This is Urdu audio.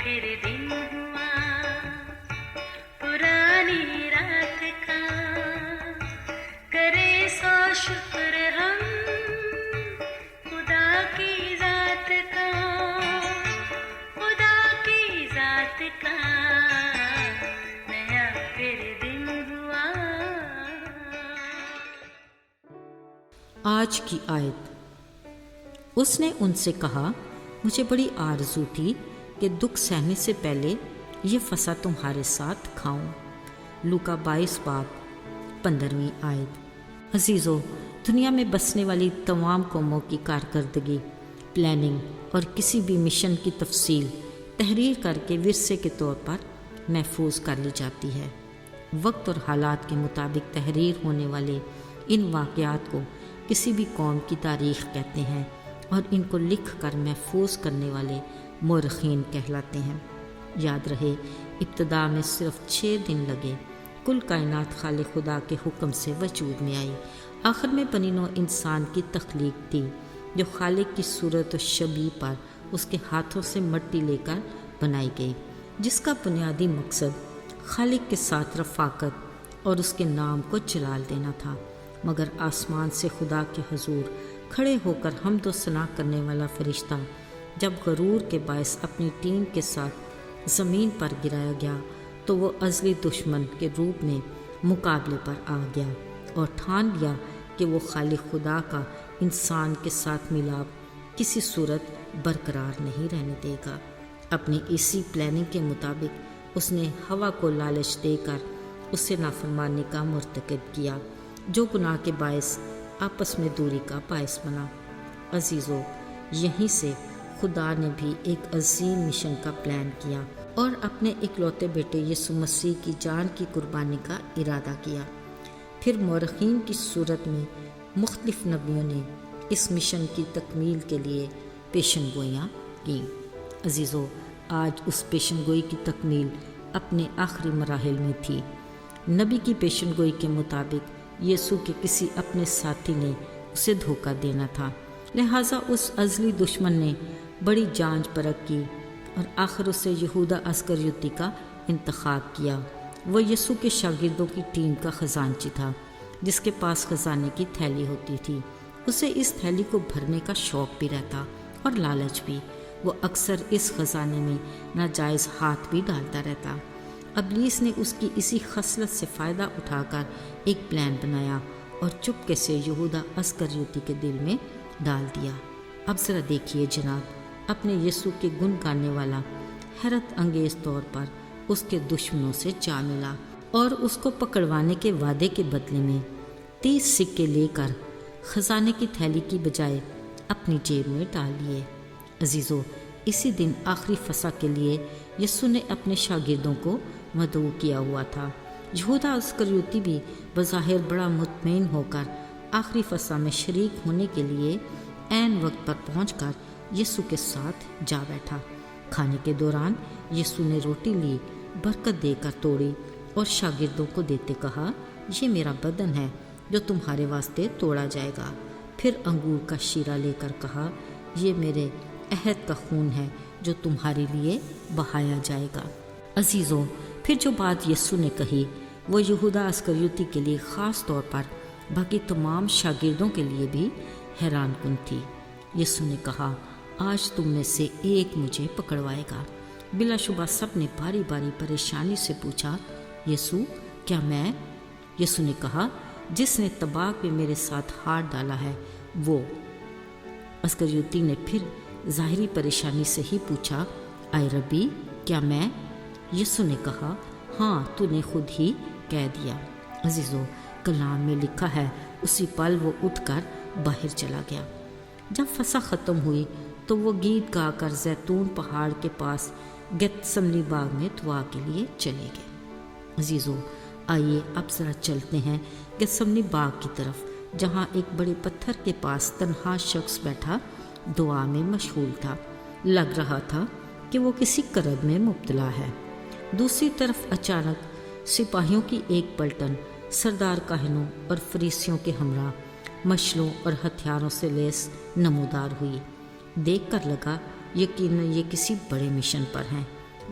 پھر دن ہوا پرانی رات کا، کرے سو شکر ہم خدا کی ذات کا، خدا کی ذات کا نیا پھر دن ہوا۔ آج کی آیت۔ اس نے ان سے کہا، مجھے بڑی آرزو تھی کہ دکھ سہنے سے پہلے یہ فصح تمہارے ساتھ کھاؤں۔ لوکا 22 باب 15 آیت۔ عزیزو، دنیا میں بسنے والی تمام قوموں کی کارکردگی، پلاننگ اور کسی بھی مشن کی تفصیل تحریر کر کے ورثے کے طور پر محفوظ کر لی جاتی ہے۔ وقت اور حالات کے مطابق تحریر ہونے والے ان واقعات کو کسی بھی قوم کی تاریخ کہتے ہیں اور ان کو لکھ کر محفوظ کرنے والے مورخین کہلاتے ہیں۔ یاد رہے، ابتدا میں صرف 6 دن لگے، کل کائنات خالق خدا کے حکم سے وجود میں آئی۔ آخر میں بنی نوع انسان کی تخلیق تھی، جو خالق کی صورت و شبیہ پر اس کے ہاتھوں سے مٹی لے کر بنائی گئی، جس کا بنیادی مقصد خالق کے ساتھ رفاقت اور اس کے نام کو جلال دینا تھا۔ مگر آسمان سے خدا کے حضور کھڑے ہو کر حمد و ثنا کرنے والا فرشتہ جب غرور کے باعث اپنی ٹیم کے ساتھ زمین پر گرایا گیا تو وہ ازلی دشمن کے روپ میں مقابلے پر آ گیا اور ٹھان لیا کہ وہ خالق خدا کا انسان کے ساتھ ملاپ کسی صورت برقرار نہیں رہنے دے گا۔ اپنی اسی پلاننگ کے مطابق اس نے ہوا کو لالچ دے کر اس سے نافرمانی کا مرتکب کیا، جو گناہ کے باعث آپس میں دوری کا باعث بنا۔ عزیزو، یہیں سے خدا نے بھی ایک عظیم مشن کا پلان کیا اور اپنے اکلوتے بیٹے یسوع مسیح کی جان کی قربانی کا ارادہ کیا۔ پھر مورخین کی صورت میں مختلف نبیوں نے اس مشن کی تکمیل کے لیے پیشن گوئیاں کیں۔ عزیزو، آج اس پیشن گوئی کی تکمیل اپنے آخری مراحل میں تھی۔ نبی کی پیشن گوئی کے مطابق یسوع کے کسی اپنے ساتھی نے اسے دھوکہ دینا تھا، لہٰذا اس ازلی دشمن نے بڑی جانچ پرکھ کی اور آخر اسے یہودا اسکریوتی کا انتخاب کیا۔ وہ یسوع کے شاگردوں کی ٹیم کا خزانچی تھا، جس کے پاس خزانے کی تھیلی ہوتی تھی۔ اسے اس تھیلی کو بھرنے کا شوق بھی رہتا اور لالچ بھی۔ وہ اکثر اس خزانے میں ناجائز ہاتھ بھی ڈالتا رہتا۔ ابلیس نے اس کی اسی خصلت سے فائدہ اٹھا کر ایک پلان بنایا اور چپکے سے یہودا اسکریوتی کے دل میں ڈال دیا۔ اب ذرا دیکھیے جناب، اپنے یسوع کے گن گانے والا حیرت انگیز طور پر اس کے دشمنوں سے جا ملا اور اس کو پکڑوانے کے وعدے کے بدلے میں 30 سکے لے کر خزانے کی تھیلی کی بجائے اپنی جیب میں ڈال لیے۔ عزیزو، اسی دن آخری فصح کے لیے یسوع نے اپنے شاگردوں کو مدعو کیا ہوا تھا۔ یہودا اسکریوتی بھی بظاہر بڑا مطمئن ہو کر آخری فصح میں شریک ہونے کے لیے عین وقت پر پہنچ کر یسوع کے ساتھ جا بیٹھا۔ کھانے کے دوران یسوع نے روٹی لی، برکت دے کر توڑی اور شاگردوں کو دیتے کہا، یہ میرا بدن ہے جو تمہارے واسطے توڑا جائے گا۔ پھر انگور کا شیرہ لے کر کہا، یہ میرے عہد کا خون ہے جو تمہارے لیے بہایا جائے گا۔ عزیزو، پھر جو بات یسوع نے کہی وہ یہودا اسکریوتی کے لیے خاص طور پر باقی تمام شاگردوں کے لیے بھی حیران کن تھی۔ یسوع نے کہا، آج تم میں سے ایک مجھے پکڑوائے گا۔ بلا شبہ سب نے باری باری پریشانی سے پوچھا، یسوع کیا میں؟ یسوع نے کہا، جس نے طباق میں میرے ساتھ ہاتھ ڈالا ہے وہ۔ اسکریوتی نے پھر ظاہری پریشانی سے ہی پوچھا، اے ربی کیا میں؟ یسوع نے کہا، ہاں تو نے خود ہی کہہ دیا۔ عزیزو، کلام میں لکھا ہے، اسی پل وہ اٹھ کر باہر چلا گیا۔ جب فصح ختم ہوئی تو وہ گیت گا کر زیتون پہاڑ کے پاس گیتسمنی باغ میں دعا کے لیے چلے گئے۔ عزیزو، آئیے اب ذرا چلتے ہیں گیتسمنی باغ کی طرف، جہاں ایک بڑے پتھر کے پاس تنہا شخص بیٹھا دعا میں مشغول تھا۔ لگ رہا تھا کہ وہ کسی کرب میں مبتلا ہے۔ دوسری طرف اچانک سپاہیوں کی ایک پلٹن سردار کاہنوں اور فریسیوں کے ہمراہ مشلوں اور ہتھیاروں سے لیس نمودار ہوئی۔ دیکھ کر لگا یقیناً یہ کسی بڑے مشن پر ہیں۔